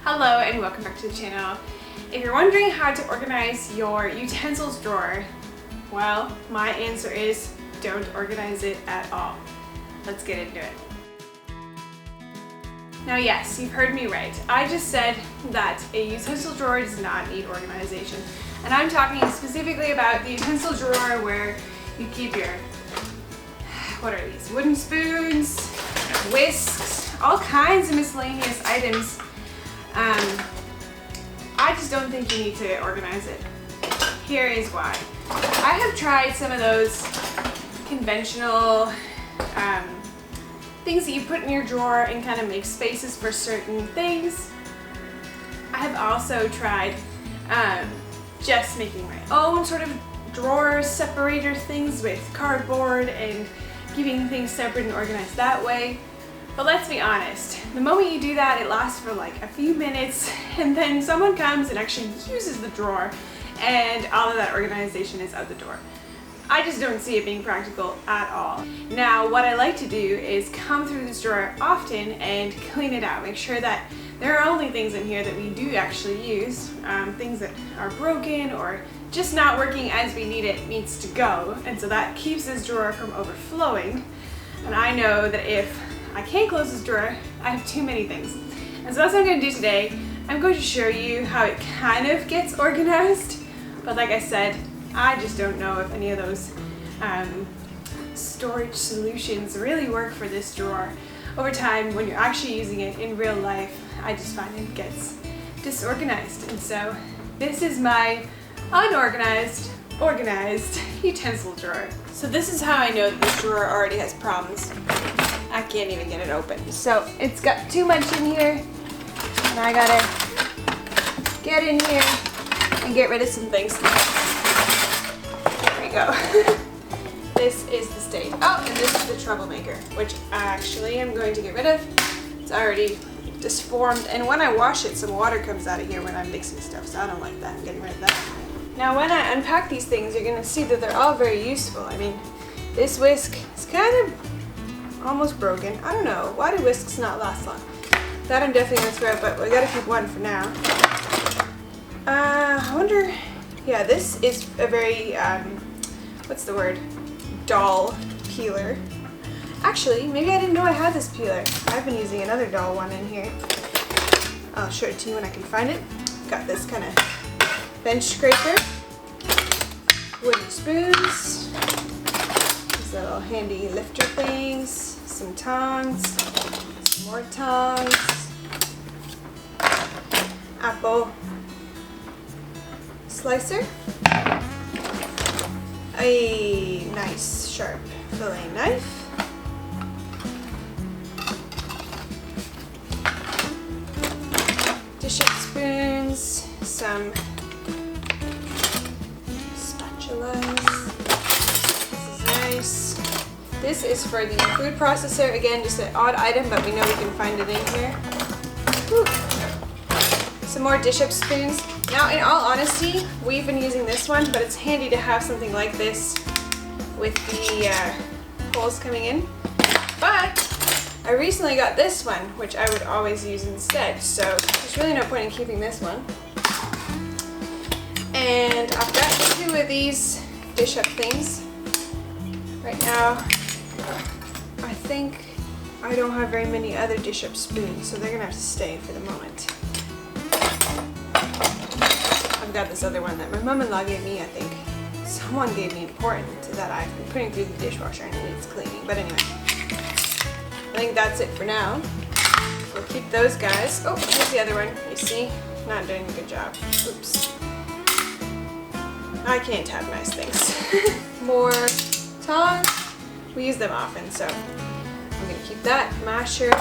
Hello and welcome back to the channel. If you're wondering how to organize your utensils drawer, well, my answer is don't organize it at all. Let's get into it. Now yes, you've heard me right. I just said that a utensil drawer does not need organization. And I'm talking specifically about the utensil drawer where you keep your, what are these, wooden spoons, whisks, all kinds of miscellaneous items. I just don't think you need to organize it. Here is why. I have tried some of those conventional things that you put in your drawer and kind of make spaces for certain things. I have also tried just making my own sort of drawer separator things with cardboard and keeping things separate and organized that way. But let's be honest, the moment you do that, it lasts for like a few minutes and then someone comes and actually uses the drawer and all of that organization is out the door. I just don't see it being practical at all. Now, what I like to do is come through this drawer often and clean it out. Make sure that there are only things in here that we do actually use. Things that are broken or just not working as we need it needs to go. And so that keeps this drawer from overflowing. And I know that if I can't close this drawer, I have too many things. And so that's what I'm going to do today. I'm going to show you how it kind of gets organized. But like I said, I just don't know if any of those storage solutions really work for this drawer. Over time, when you're actually using it in real life, I just find it gets disorganized. And so this is my unorganized, organized utensil drawer. So this is how I know that this drawer already has problems. I can't even get it open. So it's got too much in here and I gotta get in here and get rid of some things. There we go. This is the state. Oh, and this is the troublemaker, which I actually am going to get rid of. It's already disformed, and when I wash it, some water comes out of here when I'm mixing stuff, so I don't like that. I'm getting rid of that. Now when I unpack these things, you're gonna see that they're all very useful. I mean, this whisk is kind of almost broken. I don't know. Why do whisks not last long? That I'm definitely going to throw out, but we got to keep one for now. I wonder... Yeah, this is a very, what's the word? Dull peeler. Actually, maybe I didn't know I had this peeler. I've been using another dull one in here. I'll show it to you when I can find it. Got this kind of bench scraper. Wooden spoons. Little handy lifter things, some tongs, some more tongs, apple slicer, a nice sharp fillet knife, dish spoons, some spatulas. This is for the food processor. Again, just an odd item, but we know we can find it in here. Whew. Some more dish-up spoons. Now, in all honesty, we've been using this one, but it's handy to have something like this with the holes coming in. But I recently got this one, which I would always use instead, so there's really no point in keeping this one. And I've got two of these dish-up things. Right now, I think I don't have very many other dish-up spoons, so they're gonna have to stay for the moment. I've got this other one that my mom-in-law gave me, I think. Someone gave me important that I've been putting through the dishwasher and it needs cleaning. But anyway, I think that's it for now. We'll keep those guys. Oh, here's the other one. You see? Not doing a good job. Oops. I can't have nice things. More tongs. We use them often, so I'm going to keep that. Masher.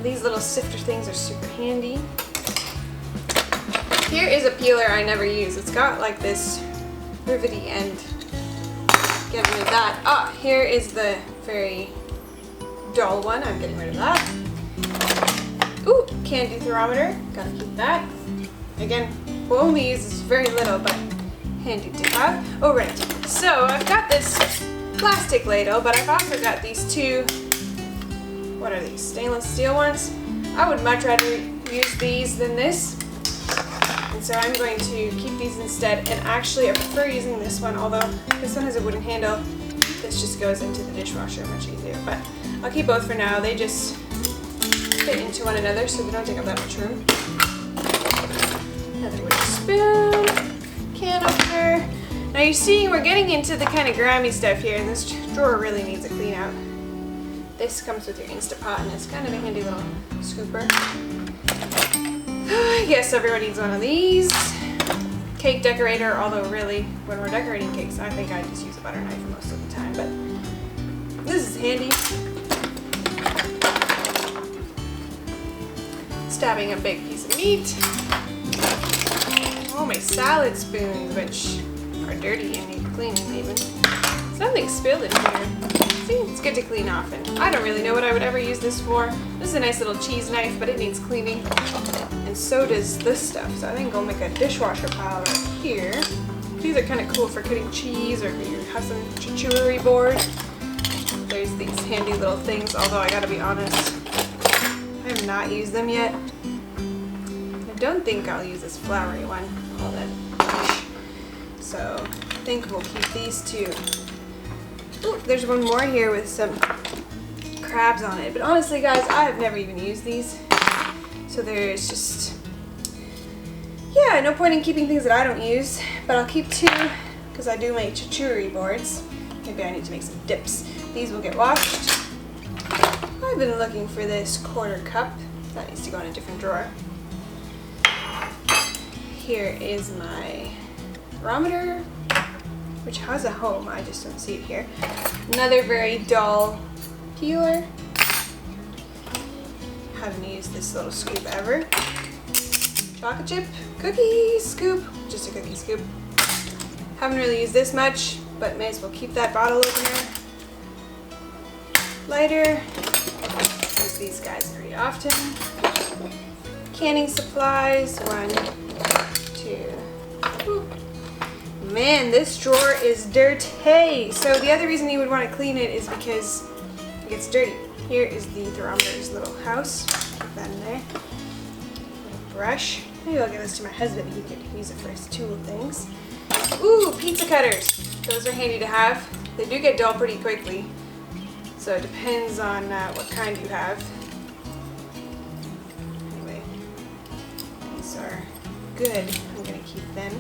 These little sifter things are super handy. Here is a peeler I never use. It's got like this rivety end. Get rid of that. Ah, here is the very dull one. I'm getting rid of that. Ooh, candy thermometer. Gotta keep that. Again, we'll only use this very little, but handy to have. Oh, right. So I've got this plastic ladle, but I've also got these two, what are these, stainless steel ones? I would much rather use these than this. And so I'm going to keep these instead. And actually I prefer using this one, although this one has a wooden handle. This just goes into the dishwasher much easier. But I'll keep both for now. They just fit into one another so they don't take up that much room. Another wooden spoon, can opener. Now you see we're getting into the kind of grimy stuff here, and this drawer really needs a clean out. This comes with your Instapot, and it's kind of a handy little scooper. I guess everyone needs one of these. Cake decorator, although really, when we're decorating cakes, I think I just use a butter knife most of the time, but this is handy. Stabbing a big piece of meat. Oh, my salad spoons, which are dirty and need cleaning even. Something spilled in here. See, it's good to clean off, and I don't really know what I would ever use this for. This is a nice little cheese knife, but it needs cleaning. And so does this stuff, so I think I'll make a dishwasher pile right here. These are kind of cool for cutting cheese, or if you have some charcuterie board. There's these handy little things, although I gotta be honest, I have not used them yet. I don't think I'll use this floury one, all that. So I think we'll keep these two. Ooh, there's one more here with some crabs on it, but honestly guys, I have never even used these. So there's just, yeah, no point in keeping things that I don't use, but I'll keep two because I do make charcuterie boards. Maybe I need to make some dips. These will get washed. I've been looking for this quarter cup. That needs to go in a different drawer. Here is my barometer, which has a home. I just don't see it here. Another very dull peeler. Haven't used this little scoop ever. Chocolate chip cookie scoop, just a cookie scoop. Haven't really used this much, but may as well keep that bottle opener. Lighter, use these guys pretty often. Canning supplies, 1, 2. Ooh. Man, this drawer is dirty. So the other reason you would want to clean it is because it gets dirty. Here is the thermometer's little house. Put that in there. Little brush. Maybe I'll give this to my husband. He could use it for his tool things. Ooh, pizza cutters. Those are handy to have. They do get dull pretty quickly. So it depends on what kind you have. Anyway, these are good. I'm going to keep them.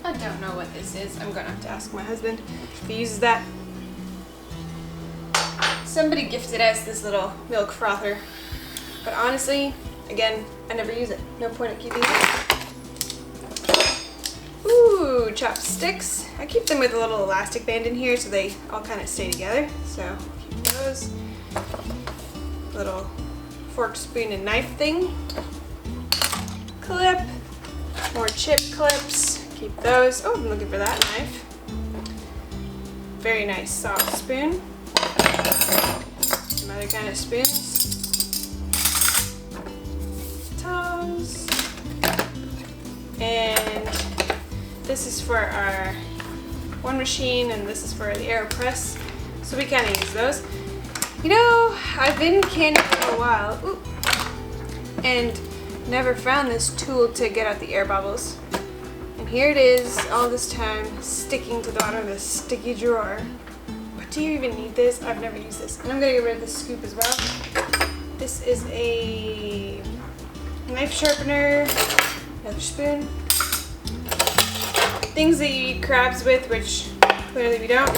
I don't know what this is. I'm going to have to ask my husband if he uses that. Somebody gifted us this little milk frother. But honestly, again, I never use it. No point in keeping it. Ooh, chopsticks. I keep them with a little elastic band in here so they all kind of stay together. So keep those. Little fork, spoon, and knife thing. Clip. More chip clips. Keep those. Oh, I'm looking for that knife. Very nice soft spoon. Some other kind of spoons. Tongs. And this is for our one machine, and this is for the AeroPress. So we kind of use those. You know, I've been canning for a while. Ooh, and never found this tool to get out the air bubbles. And here it is, all this time, sticking to the bottom of this sticky drawer. But do you even need this? I've never used this. And I'm going to get rid of this scoop as well. This is a knife sharpener, another spoon. Things that you eat crabs with, which clearly we don't.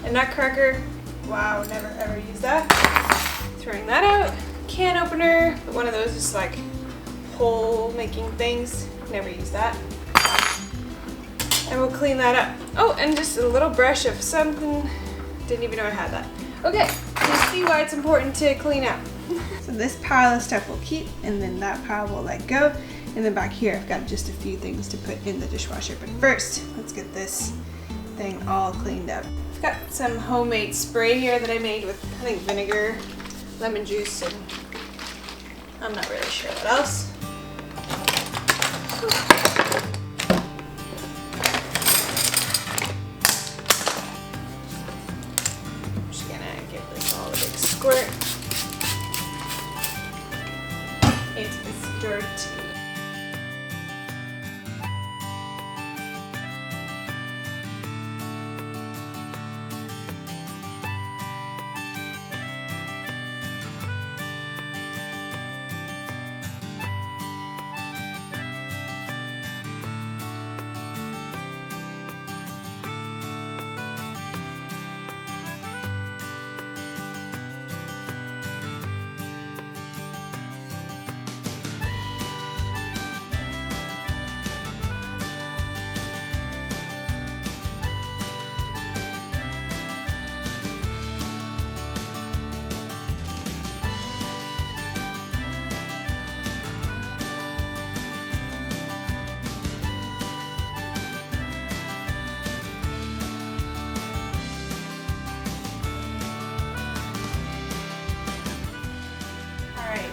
A nutcracker. Wow, never ever use that. Throwing that out. Can opener, but one of those is like hole making things. Never use that. And we'll clean that up. Oh, and just a little brush of something. Didn't even know I had that. Okay, you see why it's important to clean up. So this pile of stuff we'll keep, and then that pile we'll let go. And then back here, I've got just a few things to put in the dishwasher. But first, let's get this thing all cleaned up. I've got some homemade spray here that I made with, I think, vinegar, lemon juice, and I'm not really sure what else. squirt. It is dirty.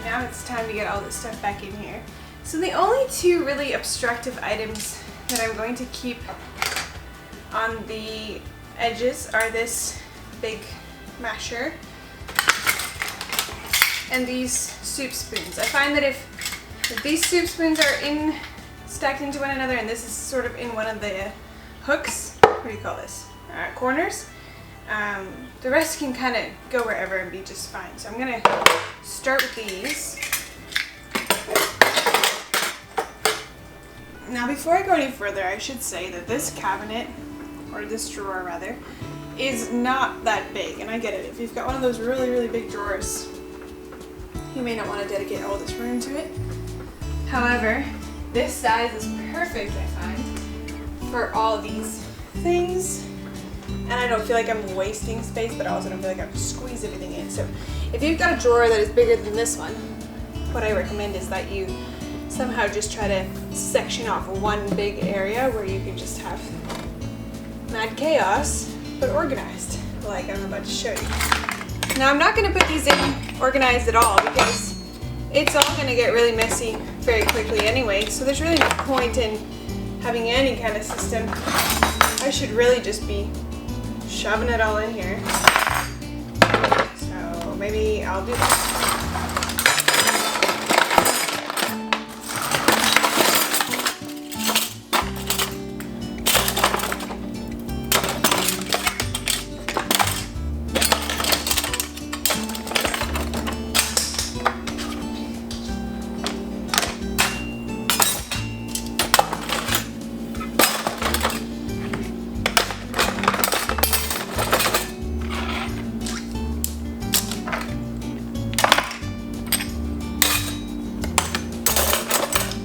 Now it's time to get all this stuff back in here. So the only two really obstructive items that I'm going to keep on the edges are this big masher and these soup spoons. I find that if these soup spoons are stacked into one another and this is sort of in one of the hooks, what do you call this, corners, the rest can kind of go wherever and be just fine. So I'm going to start with these. Now before I go any further, I should say that this cabinet, or this drawer rather, is not that big. And I get it, if you've got one of those really, really big drawers, you may not want to dedicate all this room to it. However, this size is perfect, I find, for all of these things. And I don't feel like I'm wasting space, but I also don't feel like I have to squeeze everything in. So if you've got a drawer that is bigger than this one, what I recommend is that you somehow just try to section off one big area where you can just have mad chaos, but organized, like I'm about to show you. Now I'm not going to put these in organized at all because it's all going to get really messy very quickly anyway, so there's really no point in having any kind of system. I should really just be shoving it all in here. So maybe I'll do that.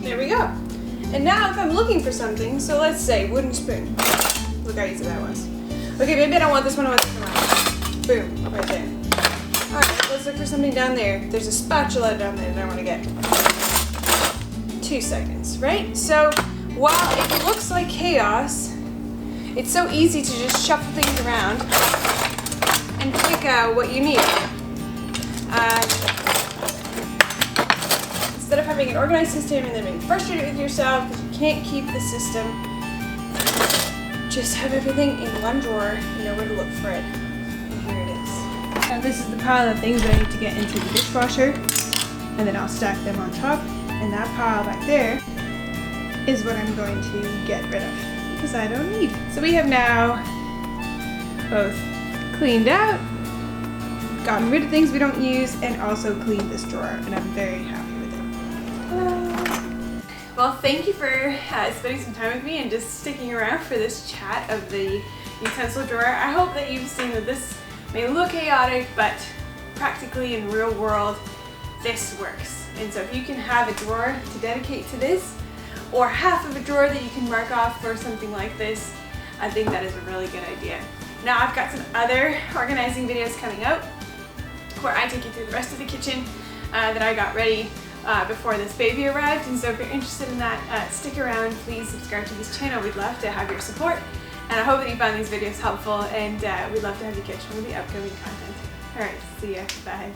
There we go. And now if I'm looking for something, so let's say wooden spoon. Look how easy that was. Okay, maybe I don't want this one, I want this one. Boom, right there. Alright, let's look for something down there. There's a spatula down there that I want to get. 2 seconds, right? So while it looks like chaos, it's so easy to just shuffle things around and pick out what you need. Instead of having an organized system and then being frustrated with yourself because you can't keep the system, just have everything in one drawer, you know where to look for it, and here it is. Now this is the pile of things that I need to get into the dishwasher, and then I'll stack them on top, and that pile back there is what I'm going to get rid of because I don't need. So we have now both cleaned out, gotten rid of things we don't use, and also cleaned this drawer, and I'm very happy. Well, thank you for spending some time with me and just sticking around for this chat of the utensil drawer. I hope that you've seen that this may look chaotic, but practically in real world, this works. And so if you can have a drawer to dedicate to this, or half of a drawer that you can mark off for something like this, I think that is a really good idea. Now I've got some other organizing videos coming out where I take you through the rest of the kitchen that I got ready before this baby arrived, and so if you're interested in that, stick around, please subscribe to this channel. We'd love to have your support, and I hope that you found these videos helpful, and we'd love to have you catch some of the upcoming content. Alright, see ya, bye.